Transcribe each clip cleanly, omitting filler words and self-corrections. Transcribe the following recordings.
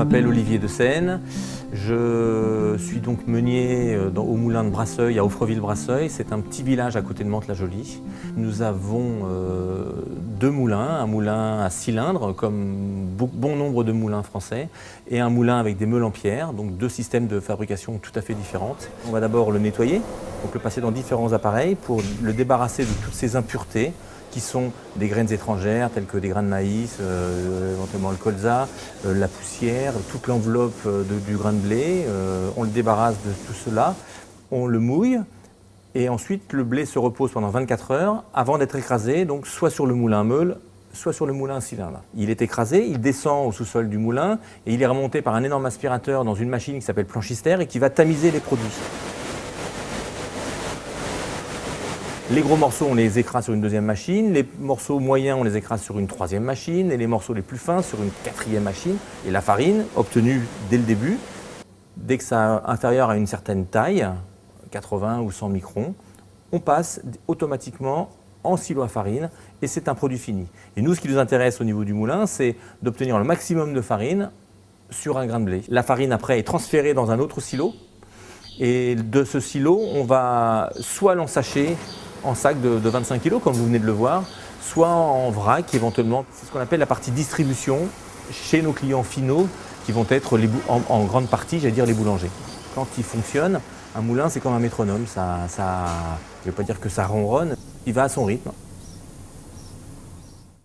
m'appelle Olivier de Seine, je suis donc meunier au moulin de Brasseuil, à Offreville-Brasseuil. C'est un petit village à côté de Mantes-la-Jolie. Nous avons deux moulins, un moulin à cylindre, comme bon nombre de moulins français, et un moulin avec des meules en pierre, donc deux systèmes de fabrication tout à fait différents. On va d'abord le nettoyer, donc le passer dans différents appareils pour le débarrasser de toutes ces impuretés, qui sont des graines étrangères telles que des grains de maïs, éventuellement le colza, la poussière, toute l'enveloppe du grain de blé. On le débarrasse de tout cela, on le mouille et ensuite le blé se repose pendant 24 heures avant d'être écrasé, donc soit sur le moulin à meule, soit sur le moulin à cylindre. Il est écrasé, il descend au sous-sol du moulin et il est remonté par un énorme aspirateur dans une machine qui s'appelle planchistère et qui va tamiser les produits. Les gros morceaux, on les écrase sur une deuxième machine, les morceaux moyens, on les écrase sur une troisième machine, et les morceaux les plus fins sur une quatrième machine. Et la farine, obtenue dès le début, dès que ça est inférieur à une certaine taille, 80 ou 100 microns, on passe automatiquement en silo à farine, et c'est un produit fini. Et nous, ce qui nous intéresse au niveau du moulin, c'est d'obtenir le maximum de farine sur un grain de blé. La farine, après, est transférée dans un autre silo, et de ce silo, on va soit l'ensacher en sac de 25 kg, comme vous venez de le voir, soit en vrac éventuellement. C'est ce qu'on appelle la partie distribution chez nos clients finaux, qui vont être en grande partie, j'allais dire, les boulangers. Quand il fonctionne, un moulin, c'est comme un métronome. Je ne veux pas dire que ça ronronne, il va à son rythme.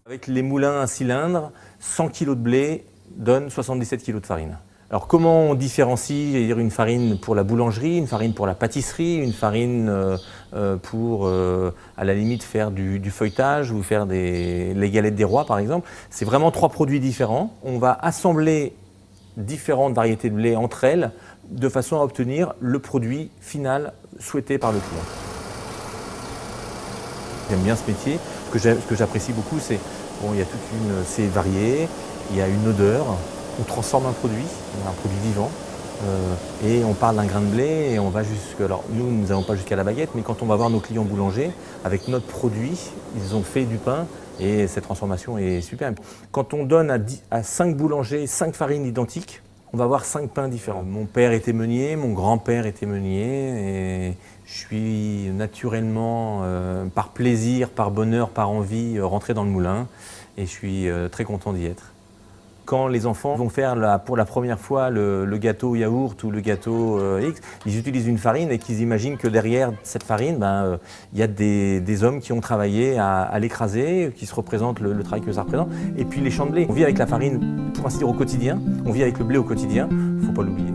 Avec les moulins à cylindre, 100 kg de blé donne 77 kg de farine. Alors comment on différencie une farine pour la boulangerie, une farine pour la pâtisserie, une farine pour à la limite faire du feuilletage ou faire les galettes des rois par exemple. C'est vraiment trois produits différents. On va assembler différentes variétés de blé entre elles de façon à obtenir le produit final souhaité par le client. J'aime bien ce métier. Ce que j'apprécie beaucoup, c'est c'est varié, il y a une odeur. On transforme un produit vivant, et on parle d'un grain de blé et on va jusque. Alors nous n'allons pas jusqu'à la baguette, mais quand on va voir nos clients boulangers, avec notre produit, ils ont fait du pain et cette transformation est super. Quand on donne à 5 boulangers 5 farines identiques, on va avoir 5 pains différents. Mon père était meunier, mon grand-père était meunier, et je suis naturellement, par plaisir, par bonheur, par envie, rentré dans le moulin, et je suis très content d'y être. Quand les enfants vont faire pour la première fois le gâteau yaourt ou le gâteau X, ils utilisent une farine et qu'ils imaginent que derrière cette farine, il y a des hommes qui ont travaillé à l'écraser, qui se représentent le travail que ça représente. Et puis les champs de blé. On vit avec la farine, pour ainsi dire, au quotidien. On vit avec le blé au quotidien, il ne faut pas l'oublier.